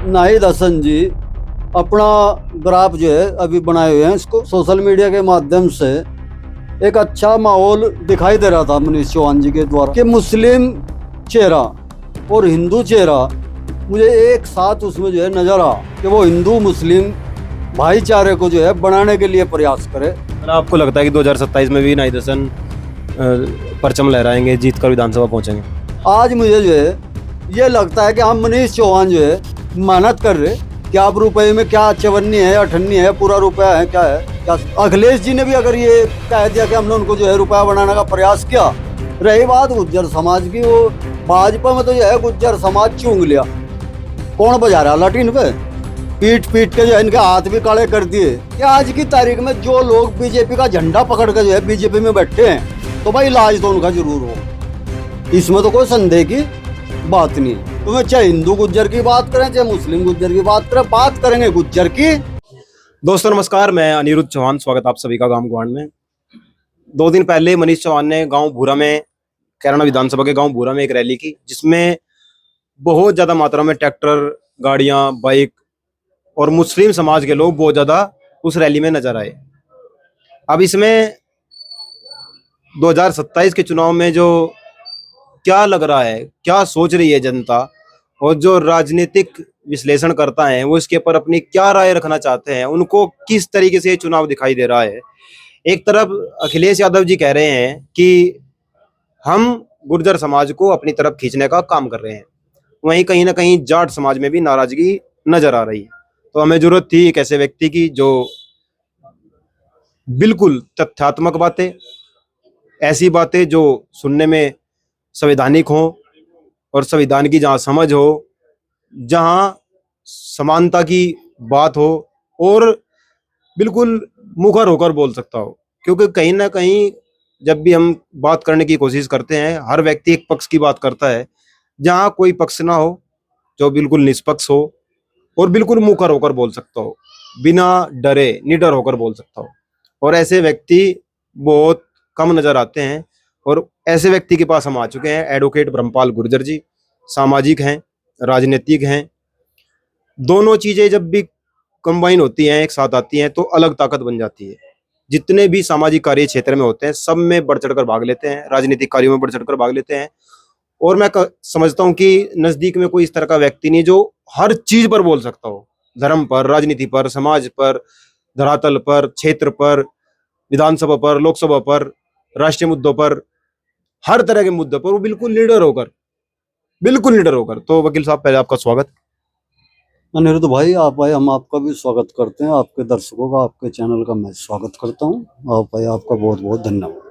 नाहिद हसन जी अपना ग्राफ जो है अभी बनाए हुए हैं, इसको सोशल मीडिया के माध्यम से एक अच्छा माहौल दिखाई दे रहा था मनीष चौहान जी के द्वारा कि मुस्लिम चेहरा और हिंदू चेहरा मुझे एक साथ उसमें जो है नजर आ कि वो हिंदू मुस्लिम भाईचारे को जो है बनाने के लिए प्रयास करे। आपको लगता है कि 2027 में भी नाहिद हसन परचम लहराएंगे, जीत कर विधानसभा पहुंचेंगे? आज मुझे जो है ये लगता है कि हम मनीष चौहान जो है मेहनत कर रहे कि आप रुपए में क्या 54 है 58 है पूरा रुपया है क्या है क्या। अखिलेश जी ने भी अगर ये कह दिया कि हमने उनको जो है रुपया बनाने का प्रयास किया। रही बात गुज्जर समाज की, वो भाजपा में तो जो है गुज्जर समाज चूंग लिया। कौन बजा रहा लाठीन पे, पीट पीट के जो है इनके हाथ भी काले कर दिए कि आज की तारीख में जो लोग बीजेपी का झंडा पकड़ के जो है बीजेपी में बैठे हैं तो भाई इलाज तो उनका जरूर हो, इसमें तो कोई संदेह की बात नहीं। तुम्हें चाहे हिंदू गुज्जर की बात करें चाहे मुस्लिम गुज्जर की बात करेंगे गुज्जर की। दोस्तों नमस्कार, मैं अनिरुद्ध चौहान, स्वागत आप सभी का गांव गुआंढ में। 2 दिन पहले मनीष चौहान ने गांव भूरा में, कैराना विधानसभा के गांव भूरा में एक रैली की, जिसमें बहुत ज्यादा मात्रा में ट्रैक्टर, गाड़ियां, बाइक और मुस्लिम समाज के लोग बहुत ज्यादा उस रैली में नजर आए। अब इसमें 2027 के चुनाव में जो क्या लग रहा है, क्या सोच रही है जनता, और जो राजनीतिक विश्लेषणकर्ता हैं वो इसके ऊपर अपनी क्या राय रखना चाहते हैं, उनको किस तरीके से ये चुनाव दिखाई दे रहा है। एक तरफ अखिलेश यादव जी कह रहे हैं कि हम गुर्जर समाज को अपनी तरफ खींचने का काम कर रहे हैं, वहीं कहीं ना कहीं जाट समाज में भी नाराजगी नजर आ रही है। तो हमें जरूरत थी एक ऐसे व्यक्ति की जो बिल्कुल तथ्यात्मक बातें, ऐसी बातें जो सुनने में संवैधानिक हो और संविधान की जहाँ समझ हो, जहाँ समानता की बात हो और बिल्कुल मुखर होकर बोल सकता हो। क्योंकि कहीं ना कहीं जब भी हम बात करने की कोशिश करते हैं, हर व्यक्ति एक पक्ष की बात करता है, जहाँ कोई पक्ष ना हो, जो बिल्कुल निष्पक्ष हो और बिल्कुल मुखर होकर बोल सकता हो, बिना डरे निडर होकर बोल सकता हो। और ऐसे व्यक्ति बहुत कम नजर आते हैं, और ऐसे व्यक्ति के पास हम आ चुके हैं। एडवोकेट ब्रह्मपाल गुर्जर जी सामाजिक हैं, राजनीतिक हैं। दोनों चीजें जब भी कंबाइन होती हैं, एक साथ आती हैं, तो अलग ताकत बन जाती है। जितने भी सामाजिक कार्य क्षेत्र में होते हैं, सब में बढ़ चढ़कर भाग लेते हैं, राजनीतिक कार्यों में बढ़ चढ़कर भाग लेते हैं। और मैं समझता हूं कि नजदीक में कोई इस तरह का व्यक्ति नहीं जो हर चीज पर बोल सकता हो, धर्म पर, राजनीति पर, समाज पर, धरातल पर, क्षेत्र पर, विधानसभा पर, लोकसभा पर, राष्ट्रीय मुद्दों पर, हर तरह के मुद्दों पर वो बिल्कुल लीडर होकर। तो वकील साहब, पहले आपका स्वागत। अनिरुद्ध भाई आप आए, हम आपका भी स्वागत करते हैं, आपके दर्शकों का, आपके चैनल का मैं स्वागत करता हूं। आप भाई आपका बहुत बहुत धन्यवाद।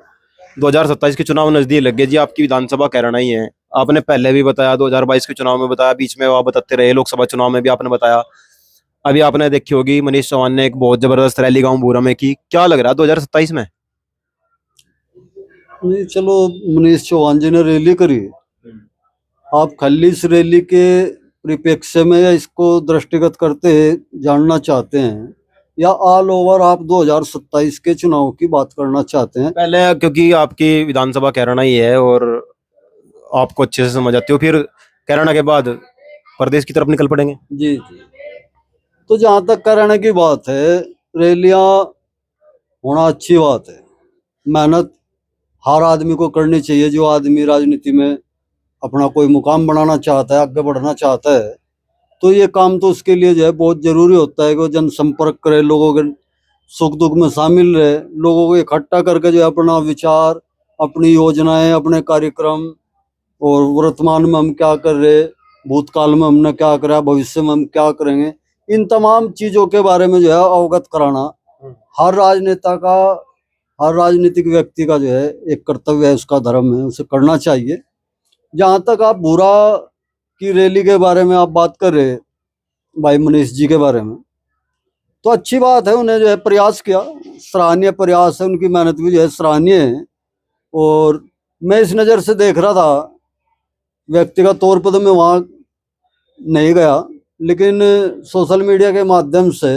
2027 के चुनाव नजदीक लग गए जी, आपकी विधानसभा कैराना ही है। आपने पहले भी बताया, 2022 के चुनाव में बताया, बीच में आप बताते रहे, लोकसभा चुनाव में भी आपने बताया। अभी आपने देखी होगी मनीष चौहान ने एक बहुत जबरदस्त रैली गांव भूरा में की। क्या लग रहा है 2027 में? नहीं चलो, मनीष चौहान जी ने रैली करी, आप खाली इस रैली के परिप्रेक्ष्य में या इसको दृष्टिगत करते जानना चाहते हैं, या ऑल ओवर आप 2027 के चुनाव की बात करना चाहते हैं? पहले, क्योंकि आपकी विधानसभा कैराना ही है और आपको अच्छे से समझ आती हो, फिर कैराना के बाद प्रदेश की तरफ निकल पड़ेंगे। जी जी। तो जहाँ तक कैराना की बात है, रैलियां होना अच्छी बात है। मेहनत हर आदमी को करनी चाहिए, जो आदमी राजनीति में अपना कोई मुकाम बनाना चाहता है, आगे बढ़ना चाहता है, तो ये काम तो उसके लिए जो है बहुत जरूरी होता है कि वो जनसंपर्क करे, लोगों के सुख दुख में शामिल रहे, लोगों को इकट्ठा करके जो है अपना विचार, अपनी योजनाएं, अपने कार्यक्रम, और वर्तमान में हम क्या कर रहे, भूतकाल में हमने क्या करा, भविष्य में हम क्या करेंगे, इन तमाम चीजों के बारे में जो है अवगत कराना हर राजनेता का, हर राजनीतिक व्यक्ति का जो है एक कर्तव्य है, उसका धर्म है, उसे करना चाहिए। जहाँ तक आप भूरा की रैली के बारे में आप बात कर रहे भाई मनीष जी के बारे में, तो अच्छी बात है, उन्हें जो है प्रयास किया, सराहनीय प्रयास है, उनकी मेहनत भी जो है सराहनीय है। और मैं इस नज़र से देख रहा था, व्यक्तिगत तौर पर तो मैं वहाँ नहीं गया, लेकिन सोशल मीडिया के माध्यम से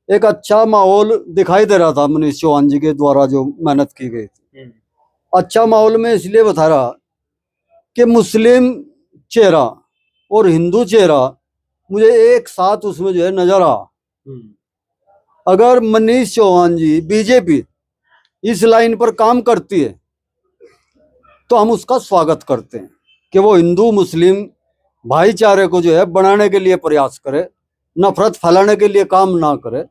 एक अच्छा माहौल दिखाई दे रहा था मनीष चौहान जी के द्वारा जो मेहनत की गई थी। अच्छा माहौल में इसलिए बता रहा कि मुस्लिम चेहरा और हिंदू चेहरा मुझे एक साथ उसमें जो है नजर आ। अगर मनीष चौहान जी बीजेपी इस लाइन पर काम करती है तो हम उसका स्वागत करते हैं कि वो हिंदू मुस्लिम भाईचारे को जो है बनाने के लिए प्रयास करे, नफरत फैलाने के लिए काम ना करे।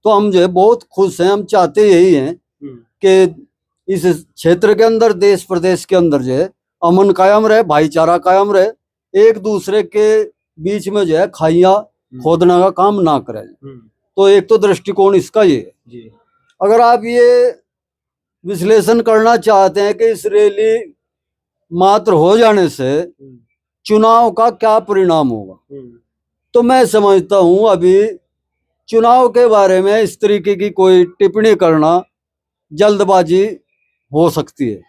तो हम जो है बहुत खुश हैं। हम चाहते यही हैं कि इस क्षेत्र के अंदर, देश प्रदेश के अंदर जो है अमन कायम रहे, भाईचारा कायम रहे, एक दूसरे के बीच में जो है खाइयां खोदने का काम ना करें। तो एक तो दृष्टिकोण इसका ये है। अगर आप ये विश्लेषण करना चाहते हैं कि इस रैली मात्र हो जाने से चुनाव का क्या परिणाम होगा, तो मैं समझता हूं अभी चुनाव के बारे में इस तरीके की कोई टिप्पणी करना जल्दबाजी हो सकती है,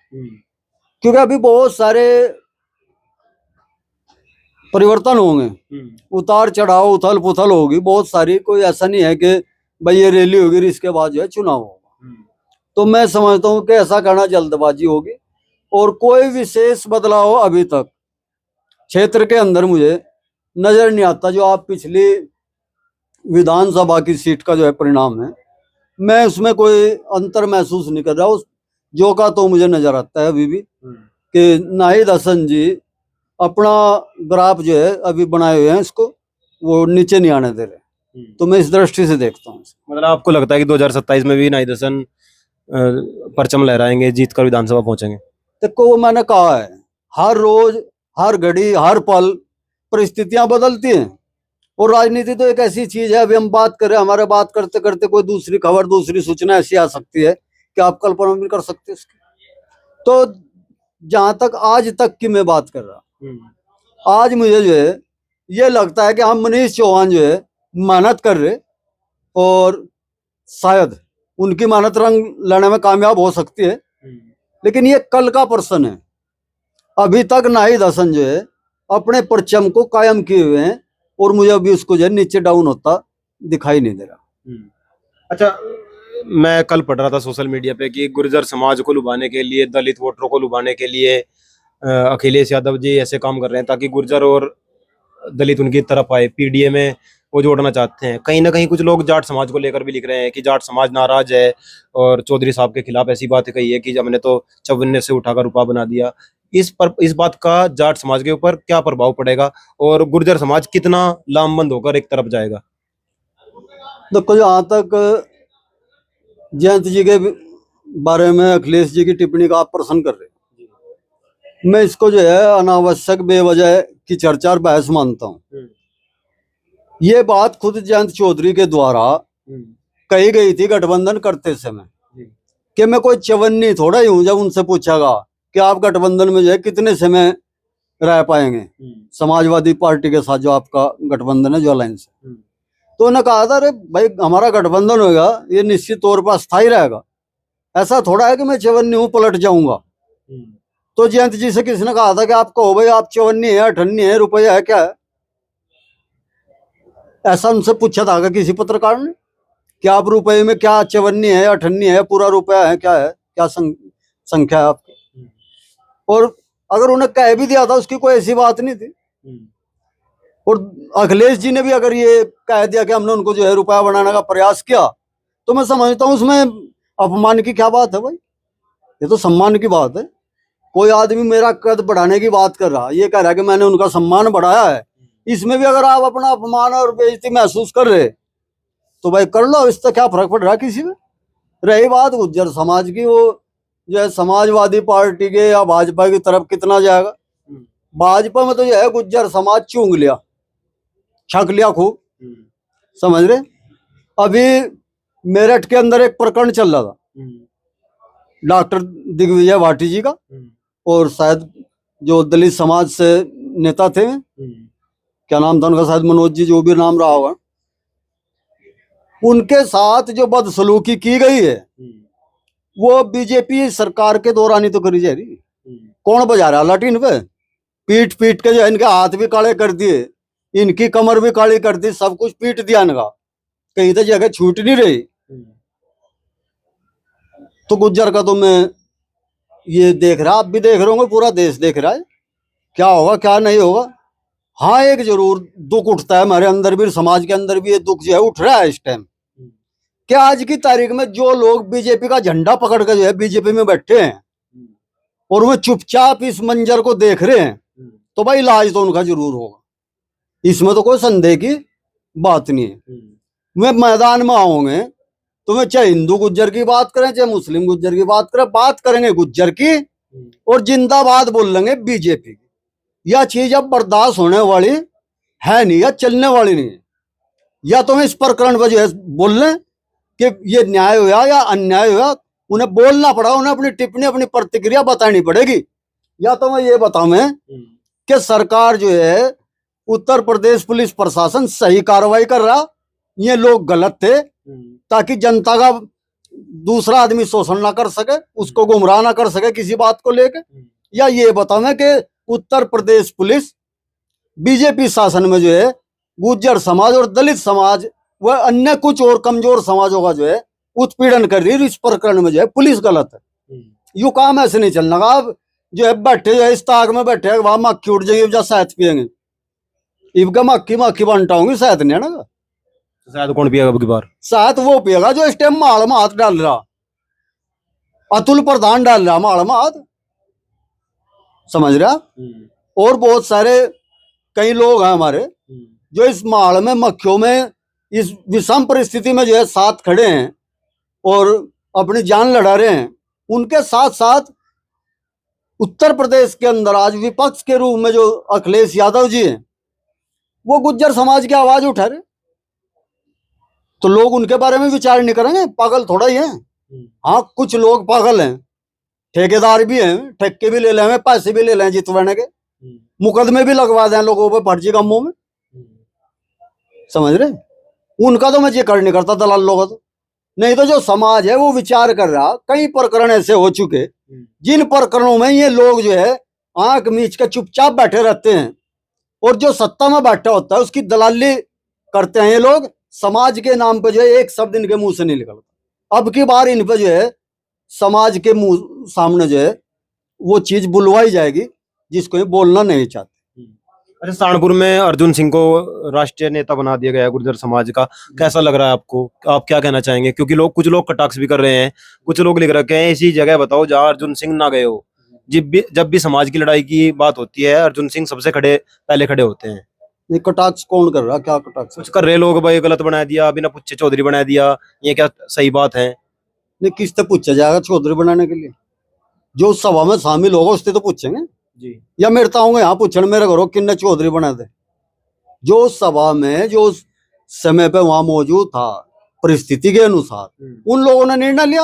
क्योंकि अभी बहुत सारे परिवर्तन होंगे, उतार चढ़ाव, उथल पुथल होगी बहुत सारी। कोई ऐसा नहीं है कि भाई ये रैली होगी इसके बाद जो है चुनाव होगा। तो मैं समझता हूं कि ऐसा करना जल्दबाजी होगी और कोई विशेष बदलाव अभी तक क्षेत्र के अंदर मुझे नजर नहीं आता। जो आप पिछली विधानसभा की सीट का जो है परिणाम है, मैं उसमें कोई अंतर महसूस नहीं कर रहा। उस जो का तो मुझे नजर आता है अभी भी कि नाहिद हसन जी अपना ग्राफ जो है अभी बनाए हुए हैं, इसको वो नीचे नहीं आने दे रहे। तो मैं इस दृष्टि से देखता हूँ। मतलब आपको लगता है कि 2027 में भी नाहिद हसन परचम लहराएंगे, जीत कर विधानसभा पहुंचेंगे? देखो वो मैंने कहा है, हर रोज, हर घड़ी, हर पल परिस्थितियां बदलती हैं और राजनीति तो एक ऐसी चीज है। अभी हम बात करें, हमारे बात करते करते कोई दूसरी खबर, दूसरी सूचना ऐसी आ सकती है कि आप कल्पना भी कर सकते हैं उसकी। तो जहां तक आज तक की मैं बात कर रहा, आज मुझे जो है ये लगता है कि हम मनीष चौहान जो है मेहनत कर रहे और शायद उनकी मेहनत रंग लाने में कामयाब हो सकती है, लेकिन ये कल का प्रश्न है। अभी तक नाहिद हसन जो है अपने परचम को कायम किए हुए हैं और मुझे अभी उसको जो है नीचे डाउन होता दिखाई नहीं दे रहा। अच्छा, मैं कल पढ़ रहा था सोशल मीडिया पे कि गुर्जर समाज को लुभाने के लिए, दलित वोटरों को लुभाने के लिए अखिलेश यादव जी ऐसे काम कर रहे हैं ताकि गुर्जर और दलित उनकी तरफ आए, पीडीए में वो जोड़ना चाहते हैं। कहीं ना कहीं कुछ लोग जाट समाज को लेकर भी लिख रहे हैं कि जाट समाज नाराज है और चौधरी साहब के खिलाफ ऐसी बात कही है कि हमने तो चौवन्ने से उठाकर रुपया बना दिया। इस बात का जाट समाज के ऊपर क्या प्रभाव पड़ेगा और गुर्जर समाज कितना लामबंद होकर एक तरफ जाएगा? देखो, जहां तक जयंत जी के बारे में अखिलेश जी की टिप्पणी का आप प्रश्न कर रहे हैं, मैं इसको जो है अनावश्यक, बेवजह की चर्चा और बहस मानता हूं। ये बात खुद जयंत चौधरी के द्वारा कही गई थी गठबंधन करते समय कि मैं कोई चवन्नी थोड़ा ही हूं। जब उनसे पूछागा कि आप गठबंधन में जो है कितने समय रह पाएंगे समाजवादी पार्टी के साथ, जो आपका गठबंधन है, जो अलायंस है, तो उन्होंने कहा था, अरे भाई हमारा गठबंधन होगा ये निश्चित तौर पर अस्थायी रहेगा, ऐसा थोड़ा है कि मैं चवन्नी हूं पलट जाऊंगा। तो जयंत जी से किसने कहा था कि आप कहो भाई आप चवन्नी है, अठन्नी है, रुपया है, क्या है? ऐसा उनसे पूछा था किसी पत्रकार ने कि आप रुपये में क्या चवन्नी है, अठन्नी है, पूरा रुपया है, क्या है, क्या संख्या है आपकी? और अगर उन्हें कह भी दिया था, उसकी कोई ऐसी बात नहीं थी। और अखिलेश जी ने भी अगर ये कह दिया कि हमने उनको जो है रुपया बनाने का प्रयास किया, तो मैं समझता हूँ उसमें अपमान की क्या बात है भाई? ये तो सम्मान की बात है। कोई आदमी मेरा कद बढ़ाने की बात कर रहा, ये कह रहा है कि मैंने उनका सम्मान बढ़ाया है, इसमें भी अगर आप अपना अपमान और बेइज्जती महसूस कर रहे तो भाई कर लो, इससे क्या फर्क पड़ रहा किसी में। रही बात गुर्जर समाज की, वो जो है समाजवादी पार्टी के या भाजपा की तरफ कितना जाएगा? भाजपा में तो जो है गुर्जर समाज चूंग लिया, छक लिया खूब, समझ रहे। अभी मेरठ के अंदर एक प्रकरण चल रहा था डॉक्टर दिग्विजय भाटी जी का, और शायद जो दलित समाज से नेता थे, क्या नाम था उनका, शायद मनोज जी, जो भी नाम रहा होगा, उनके साथ जो बदसलूकी की गई है वो बीजेपी सरकार के दौरान ही तो करी जा रही। कौन बजा रहा लाठीन पे? पीट पीट के जो इनके हाथ भी काले कर दिए, इनकी कमर भी काली कर दी, सब कुछ पीट दिया इनका, कहीं तो जगह छूट नहीं रही। तो गुज्जर का तो मैं ये देख रहा, आप भी देख रहे होंगे, पूरा देश देख रहा है क्या होगा क्या नहीं होगा। हाँ, एक जरूर दुख उठता है हमारे अंदर भी, समाज के अंदर भी ये दुख जो है उठ रहा है इस टाइम कि आज की तारीख में जो लोग बीजेपी का झंडा पकड़ कर जो है बीजेपी में बैठे हैं और वो चुपचाप इस मंजर को देख रहे हैं, तो भाई इलाज तो उनका जरूर होगा, इसमें तो कोई संदेह की बात नहीं है। वे मैदान में आओगे तो वे चाहे हिंदू गुज्जर की बात करें चाहे मुस्लिम गुज्जर की बात करेंगे गुज्जर की और जिंदाबाद बोल लेंगे बीजेपी की। यह चीज अब बर्दाश्त होने वाली है नहीं या चलने वाली नहीं है। या तो हम इस प्रकरण पर जो है बोल लें कि ये न्याय हुआ या अन्याय हुआ, उन्हें बोलना पड़ा, उन्हें अपनी टिप्पणी अपनी प्रतिक्रिया बतानी पड़ेगी। या तो मैं ये बताऊं कि सरकार जो है उत्तर प्रदेश पुलिस प्रशासन सही कार्रवाई कर रहा, ये लोग गलत थे ताकि जनता का दूसरा आदमी शोषण ना कर सके, उसको गुमराह ना कर सके किसी बात को लेकर। या ये बताऊं कि उत्तर प्रदेश पुलिस बीजेपी शासन में जो है गुज्जर समाज और दलित समाज व अन्य कुछ और कमजोर समाजों का जो है उत्पीड़न कर रही है, इस प्रकरण में जो है पुलिस गलत है। यू काम ऐसे नहीं चलना। आप जो है बैठे जो है इस ताक में बैठे वहां मक्खी उठ जाएगी, जब शहद पियेंगे इबका मक्खी बनता होंगी, शहद नहीं है ना। शायद कौन पिएगा अब की बार? शहद वो पिएगा जो इस टाइम माल में हाथ डाल रहा, अतुल प्रधान डाल रहा माल में हाथ, समझ रहा। और बहुत सारे कई लोग हैं हमारे जो इस माल में मक्खियों में इस विषम परिस्थिति में जो है साथ खड़े हैं और अपनी जान लड़ा रहे हैं। उनके साथ साथ उत्तर प्रदेश के अंदर आज विपक्ष के रूप में जो अखिलेश यादव जी हैं वो गुज्जर समाज की आवाज उठा रहे, तो लोग उनके बारे में विचार नहीं करेंगे? पागल थोड़ा ही है। हाँ, कुछ लोग पागल हैं, ठेकेदार भी हैं, ठेके भी ले लें, पैसे भी ले लें जितवाने के, मुकदमे भी लगवा दें लोगों पे फर्जी कामों में, समझ रहे। उनका तो मैं जिक्र नहीं करता दलाल लोगों तो, नहीं तो जो समाज है वो विचार कर रहा। कई प्रकरण ऐसे हो चुके जिन प्रकरणों में ये लोग जो है आंख मीच के चुपचाप बैठे रहते हैं और जो सत्ता में बैठा होता है उसकी दलाली करते हैं ये लोग। समाज के नाम पे जो है एक शब्द इनके मुंह से नहीं निकलता। अब की बार इन पे जो है समाज के मुंह सामने जो है वो चीज बुलवाई जाएगी जिसको ये बोलना नहीं चाहते। अरे सहारनपुर में अर्जुन सिंह को राष्ट्रीय नेता बना दिया गया है गुर्जर समाज का, कैसा लग रहा है आपको? आप क्या कहना चाहेंगे? क्योंकि कुछ लोग कटाक्ष भी कर रहे हैं, कुछ लोग लिख रखे हैं ऐसी जगह बताओ जहां अर्जुन सिंह ना गए हो। जब भी समाज की लड़ाई की बात होती है अर्जुन सिंह सबसे पहले खड़े होते हैं। ये कटाक्ष कौन कर रहा? क्या कटाक्ष कुछ कर रहे लोग, भाई गलत बना दिया, बिना पूछे चौधरी बना दिया, ये क्या सही बात है? नहीं, किससे पूछा जाएगा चौधरी बनाने के लिए? जो सभा में शामिल होगा उससे तो पूछेंगे जी। या मेरे ताऊंगे यहाँ पूछने मेरे घरों किन्ने चौधरी बना दे। जो सभा में जो समय पे वहां मौजूद था परिस्थिति के अनुसार उन लोगों ने निर्णय लिया।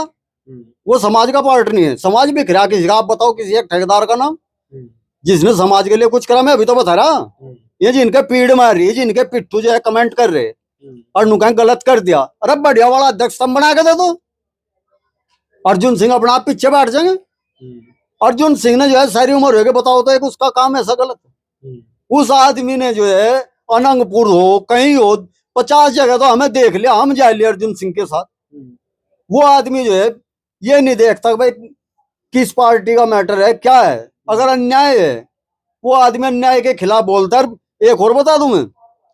वो समाज का पार्ट नहीं है। समाज भी खिरा किसी का, आप बताओ किसी एक ठेकेदार का नाम जिसने समाज के लिए कुछ करा? मैं अभी तो बता रहा, ये जिनके पीड़ मार रही है, जिनके पिट्ठू जो है कमेंट कर रहे और नुका गलत कर दिया, अरे बढ़िया वाला अध्यक्ष तुम बना के दे दो। अर्जुन सिंह अपना आप पीछे बैठ जाएंगे। अर्जुन सिंह ने जो है सारी उम्र हो गई, बताओ तो एक उसका काम ऐसा गलत है। उस आदमी ने जो है अनंगपुर हो कहीं हो 50 जगह तो हमें देख लिया, हम जा लिया अर्जुन सिंह के साथ। वो आदमी जो है ये नहीं देखता भाई किस पार्टी का मैटर है क्या है। अगर अन्याय है वो आदमी अन्याय के खिलाफ बोलता है। एक और बता दूं मैं,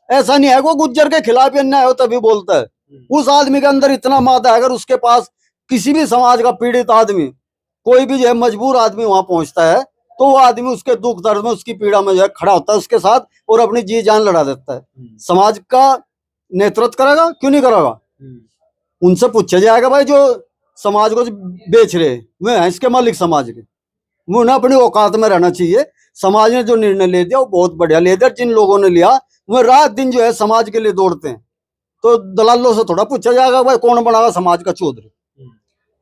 ऐसा नहीं है वो गुज्जर के खिलाफ अन्याय हो तभी बोलता है। उस आदमी के अंदर इतना मादा है, अगर उसके पास किसी भी समाज का पीड़ित आदमी कोई भी जो है मजबूर आदमी वहां पहुंचता है तो वो आदमी उसके दुख दर्द में उसकी पीड़ा में जो है खड़ा होता है उसके साथ और अपनी जी जान लड़ा देता है। समाज का नेतृत्व करेगा, क्यों नहीं करेगा? उनसे पूछा जाएगा भाई जो समाज को बेच रहे वे हैं इसके मालिक समाज के, वो उन्हें अपनी औकात में रहना चाहिए। समाज ने जो निर्णय ले दिया वो बहुत बढ़िया ले दिया। जिन लोगों ने लिया वो रात दिन जो है समाज के लिए दौड़ते हैं, तो दलालों से थोड़ा पूछा जाएगा भाई कौन बनागा समाज का चौधरी?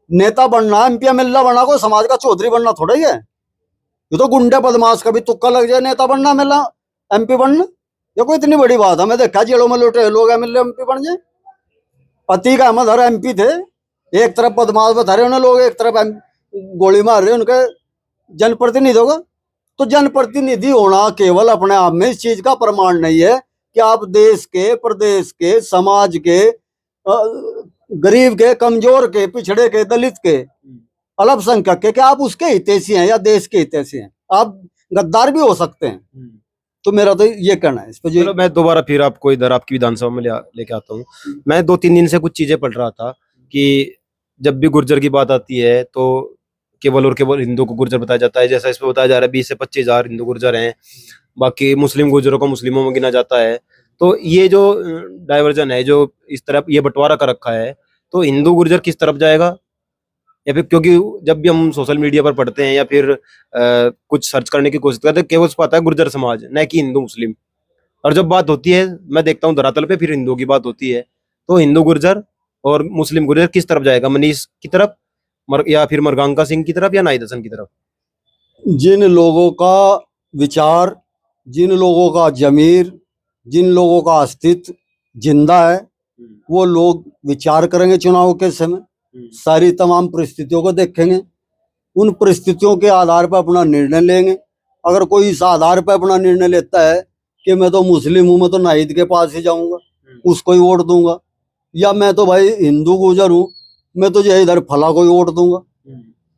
नेता बनना, एमपी एमएलए बना को समाज का चौधरी बनना थोड़ा ही है। ये तो गुंडे बदमाश का भी तुक्का लग जाए नेता बनना एमएलए एमपी बनना, ये कोई इतनी बड़ी बात है? मैं देखा जेलों में लौटे लोग एमएलए एमपी बन जाए। अतीक अहमद हर एमपी थे, एक तरफ बदमाश बता रहे उन्हें लोग, एक तरफ गोली मार रहे उनके जनप्रतिनिधि होगा। तो जनप्रतिनिधि होना केवल अपने आप में इस चीज का प्रमाण नहीं है कि आप देश के, प्रदेश के, समाज के, गरीब के, कमजोर के, पिछड़े के, दलित के, अल्पसंख्यक के, क्या आप उसके हितैषी हैं या देश के हितैषी हैं? आप गद्दार भी हो सकते हैं, तो मेरा तो ये कहना है इस पर। चलो मैं दोबारा फिर आपको इधर आपकी विधानसभा में लेके आता हूँ। मैं 2-3 दिन से कुछ चीजें पढ़ रहा था कि जब भी गुर्जर की बात आती है तो केवल और केवल हिंदू को गुर्जर बताया जाता है। जैसा इसमें बताया जा रहा है 20 से 25 हजार हिंदू गुर्जर हैं, बाकी मुस्लिम गुर्जरों को मुस्लिमों में गिना जाता है। तो ये जो डाइवर्जन है, जो इस तरफ ये बंटवारा कर रखा है, तो हिंदू गुर्जर किस तरफ जाएगा? या फिर क्योंकि जब भी हम सोशल मीडिया पर पढ़ते हैं या फिर कुछ सर्च करने की कोशिश करते हैं, केवल पता है गुर्जर समाज, न कि हिंदू मुस्लिम। और जब बात होती है, मैं देखता हूँ धरातल पे, फिर हिंदुओं की बात होती है, तो हिंदू गुर्जर और मुस्लिम गुर्जर किस तरफ जाएगा? मनीष की तरफ, या फिर मरगांका सिंह की तरफ, या नाहिद हसन की तरफ? जिन लोगों का विचार, जिन लोगों का जमीर, जिन लोगों का अस्तित्व जिंदा है, वो लोग विचार करेंगे चुनाव के समय, सारी तमाम परिस्थितियों को देखेंगे, उन परिस्थितियों के आधार पर अपना निर्णय लेंगे। अगर कोई इस आधार पर अपना निर्णय लेता है कि मैं तो मुस्लिम हूं, मैं तो नाहिद के पास ही जाऊंगा, उसको ही वोट दूंगा, या मैं तो भाई हिंदू गुर्जर हूं, मैं तो जो इधर फला को ही वोट दूंगा,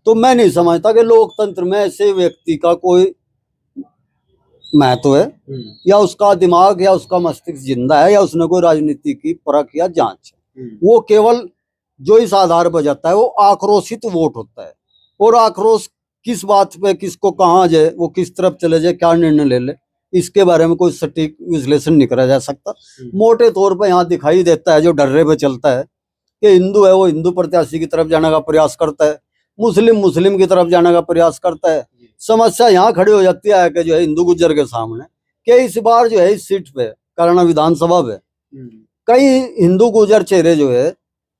तो मैं नहीं समझता कि लोकतंत्र में ऐसे व्यक्ति का कोई महत्व है, या उसका दिमाग या उसका मस्तिष्क जिंदा है, या उसने कोई राजनीति की परख या जांच है। वो केवल जो इस आधार पर जाता है वो आक्रोशित वोट होता है, और आक्रोश किस बात पे, किसको कहाँ जाए, वो किस तरफ चले जाए, क्या निर्णय ले ले, इसके बारे में कोई सटीक विश्लेषण नहीं करा जा सकता। मोटे तौर पर यहाँ दिखाई देता है, जो डर्रे पे चलता है कि हिंदू है वो हिंदू प्रत्याशी की तरफ जाने का प्रयास करता है, मुस्लिम मुस्लिम की तरफ जाने का प्रयास करता है। समस्या यहाँ खड़ी हो जाती है कि जो है हिंदू गुर्जर के सामने कि इस बार जो है इस सीट पे, करना विधानसभा पे, कई हिंदू गुर्जर चेहरे जो है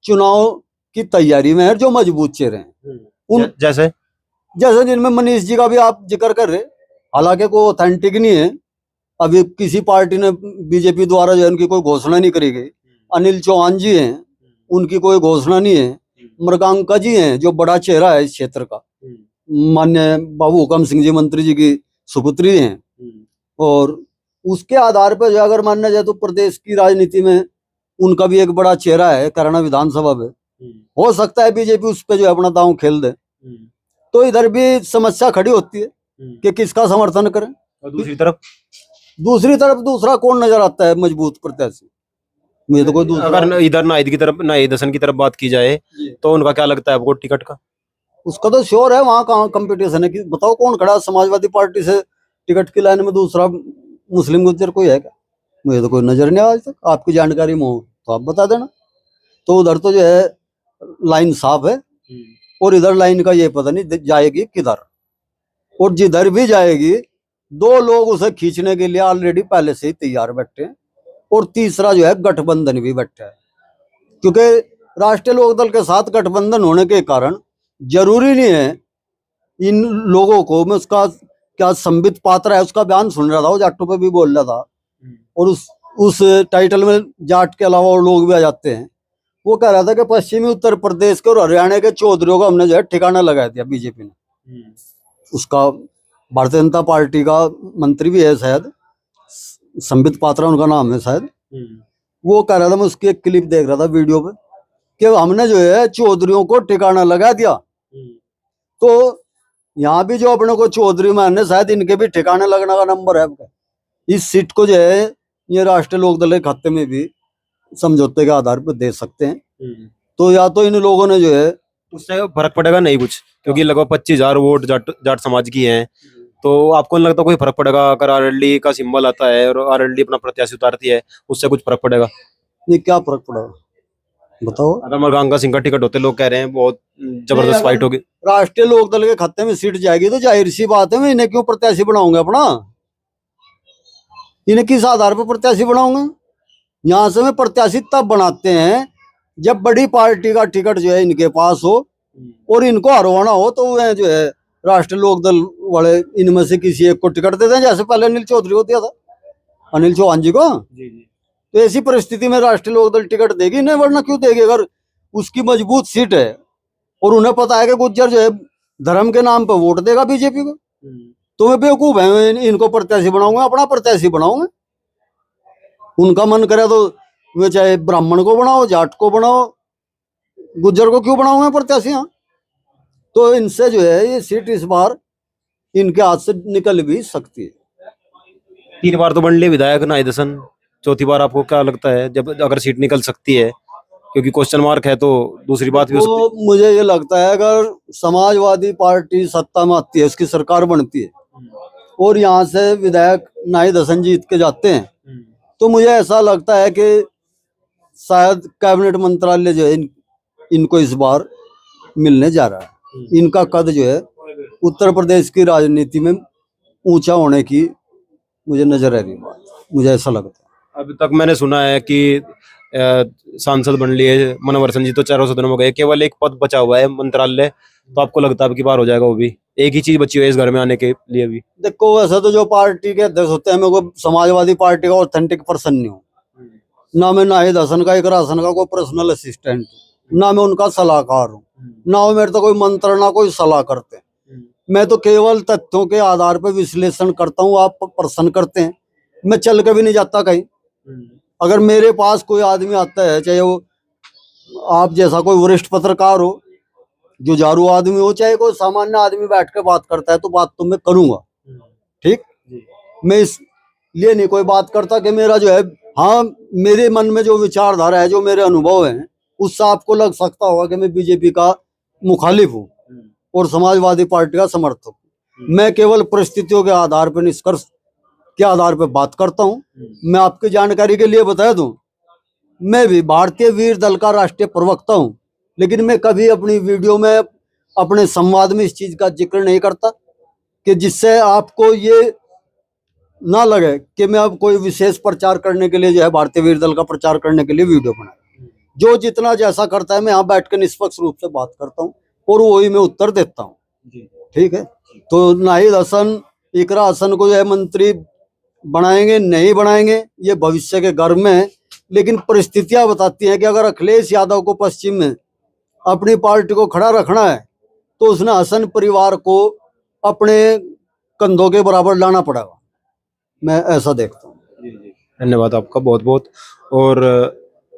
चुनाव की तैयारी में है, जो मजबूत चेहरे हैं। उन जैसे जिनमें मनीष जी का भी आप जिक्र कर रहे, हालांकि कोई ऑथेंटिक नहीं है, अभी किसी पार्टी ने, बीजेपी द्वारा जो है उनकी कोई घोषणा नहीं करी गई। अनिल चौहान जी हैं, उनकी कोई घोषणा नहीं है। मृगांका जी हैं, जो बड़ा चेहरा है इस क्षेत्र का, मान्य बाबू हुकम सिंह जी मंत्री जी की सुपुत्री हैं, और उसके आधार पर जो अगर मानना जाए तो प्रदेश की राजनीति में उनका भी एक बड़ा चेहरा है करना विधानसभा पे। हो सकता है बीजेपी उस पे जो है अपना दांव खेल दे, तो इधर भी समस्या खड़ी होती है कि किसका समर्थन करें। और दूसरी तरफ दूसरा कौन नजर आता है मजबूत प्रत्याशी? मुझे तो कोई दूसरा, अगर इधर नाहिद की तरफ, नाहिद हसन की तरफ बात की जाए, तो उनका क्या लगता है आपको टिकट का? उसका तो श्योर है, वहां कहाँ कंपटीशन है कि बताओ कौन खड़ा समाजवादी पार्टी से टिकट की लाइन में? दूसरा मुस्लिम गुर्जर कोई है क्या? मुझे तो कोई नजर नहीं आया आज तक। आपकी जानकारी में हो तो आप बता देना। तो उधर तो जो है लाइन साफ है, और इधर लाइन का ये पता नहीं जाएगी किधर, और जिधर भी जाएगी दो लोग उसे खींचने के लिए ऑलरेडी पहले से ही तैयार बैठे हैं, और तीसरा जो है गठबंधन भी बैठा है। क्योंकि राष्ट्रीय लोकदल के साथ गठबंधन होने के कारण जरूरी नहीं है इन लोगों को, मैं उसका क्या संबित पात्रा है उसका बयान सुन रहा था, वो जाटों पे भी बोल रहा था, और उस टाइटल में जाट के अलावा और लोग भी आ जाते हैं। वो कह रहा था कि पश्चिमी उत्तर प्रदेश के और हरियाणा के चौधरियों का हमने जो है ठिकाना लगा दिया बीजेपी ने। उसका भारतीय जनता पार्टी का मंत्री भी है शायद, संबित पात्रा उनका नाम है शायद। वो कह रहा था, मैं उसकी एक क्लिप देख रहा था वीडियो पे, कि हमने जो है चौधरियों को ठिकाना लगा दिया। तो यहाँ भी जो अपने को चौधरी मानने, शायद इनके भी ठिकाने लगने का नंबर है। इस सीट को जो है ये राष्ट्रीय लोकदल के खाते में भी समझौते के आधार पर दे सकते हैं। तो या तो इन लोगों ने जो है, उससे फर्क पड़ेगा नहीं कुछ, क्योंकि लगभग 25,000 वोट जाट समाज की हैं। तो आपको नहीं लगता कोई फर्क पड़ेगा अगर आरएलडी का सिंबल आता है और आरएलडी अपना प्रत्याशी उतारती है, उससे कुछ फर्क पड़ेगा? नहीं, क्या फर्क पड़ेगा बताओ? अगर मरगांका सिंह का टिकट होते, लोग कह रहे हैं बहुत जबरदस्त फाइट होगी। राष्ट्रीय लोकदल के खाते में सीट जाएगी तो जाहिर सी बात है मैं इन्हें क्यों प्रत्याशी बनाऊंगा अपना? इन्हें किस आधार पर प्रत्याशी बनाऊंगा? यहाँ से में प्रत्याशी तब बनाते हैं जब बड़ी पार्टी का टिकट जो है इनके पास हो और इनको हरवाना हो, तो वह जो है राष्ट्रीय लोकदल वाले इनमें से किसी एक को टिकट देते हैं, जैसे पहले अनिल चौधरी को दिया था, अनिल चौहान जी को। तो ऐसी परिस्थिति में राष्ट्रीय लोकदल टिकट देगी नहीं, वरना क्यों देगी? अगर उसकी मजबूत सीट है और उन्हें पता है कि गुज्जर जो है धर्म के नाम पर वोट देगा बीजेपी को, तो मैं बेवकूफ है, इनको प्रत्याशी बनाऊंगा, अपना प्रत्याशी बनाऊंगा। उनका मन करे तो वे चाहे ब्राह्मण को बनाओ, जाट को बनाओ, गुज्जर को क्यों बनाऊंगा प्रत्याशी? हाँ, तो इनसे जो है ये सीट इस बार इनके हाथ से निकल भी सकती है। 3 बार तो बन लिए विधायक नाई दसन, चौथी बार आपको क्या लगता है जब अगर सीट निकल सकती है, क्योंकि क्वेश्चन मार्क है तो दूसरी बात भी हो सकती तो मुझे ये लगता है अगर समाजवादी पार्टी सत्ता में आती है, उसकी सरकार बनती है और यहाँ से विधायक नाई दसन जीत के जाते हैं, है? तो मुझे ऐसा लगता है कि शायद कैबिनेट मंत्रालय जो है इनको इस बार मिलने जा रहा है। इनका कद जो है उत्तर प्रदेश की राजनीति में ऊंचा होने की मुझे नजर आ रही बात, मुझे ऐसा लगता है। अभी तक मैंने सुना है कि सांसद बन लिए मनोहर सिंह जी, तो चारों सदनों में गए, केवल एक पद बचा हुआ है मंत्रालय, तो आपको लगता है अब की बार हो जाएगा वो भी? एक ही चीज बची हुई है इस घर में आने के लिए भी। देखो वैसे तो जो पार्टी के अध्यक्ष होते हैं, मैं कोई समाजवादी पार्टी का ऑथेंटिक पर्सन नहीं हूँ, ना मैं नाहिद हसन का, इकरा हसन का कोई पर्सनल असिस्टेंट, ना मैं उनका सलाहकार हूँ, ना वो मेरे तो कोई मंत्र ना कोई सलाह करते। मैं तो केवल तथ्यों के आधार पर विश्लेषण करता हूँ, आप पर्सन करते हैं। मैं चल के भी नहीं जाता कहीं। अगर मेरे पास कोई आदमी आता है, चाहे वो आप जैसा कोई वरिष्ठ पत्रकार हो, जुझारू आदमी हो, चाहे कोई सामान्य आदमी बैठ के बात करता है, तो बात तो मैं करूंगा, ठीक। मैं इसलिए नहीं कोई बात करता कि मेरा जो है, हाँ मेरे मन में जो विचारधारा है, जो मेरे अनुभव हैं, उससे आपको लग सकता होगा कि मैं बीजेपी का मुखालिफ हूँ और समाजवादी पार्टी का समर्थक हूँ। मैं केवल परिस्थितियों के आधार पर, निष्कर्ष के आधार पर बात करता हूँ। मैं आपकी जानकारी के लिए बता दूं, मैं भी भारतीय वीर दल का राष्ट्रीय प्रवक्ता हूं, लेकिन मैं कभी अपनी वीडियो में, अपने संवाद में इस चीज का जिक्र नहीं करता कि जिससे आपको ये ना लगे कि मैं अब कोई विशेष प्रचार करने के लिए जो है भारतीय वीर दल का प्रचार करने के लिए वीडियो बनाया। जो जितना जैसा करता है, मैं यहाँ बैठ के निष्पक्ष रूप से बात करता हूँ और वही मैं उत्तर देता हूँ, ठीक है। तो नाहिद हसन, इकरा हसन को जो है मंत्री बनाएंगे नहीं बनाएंगे, ये भविष्य के गर्भ में है, लेकिन परिस्थितियां बताती हैं कि अगर अखिलेश यादव को पश्चिम में अपनी पार्टी को खड़ा रखना है, तो उसने हसन परिवार को अपने कंधों के बराबर लाना पड़ेगा। मैं ऐसा देखता हूँ। धन्यवाद आपका बहुत बहुत। और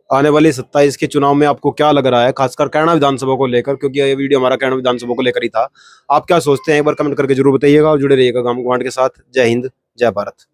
आने वाले 27 के चुनाव में आपको क्या लग रहा है, खासकर कैरना विधानसभा को लेकर, क्योंकि ये वीडियो हमारा कैरना विधानसभा को लेकर ही था। आप क्या सोचते हैं, एक बार कमेंट करके जरूर बताइएगा और जुड़े रहिएगा गांव गुवांढ के साथ। जय हिंद, जय भारत।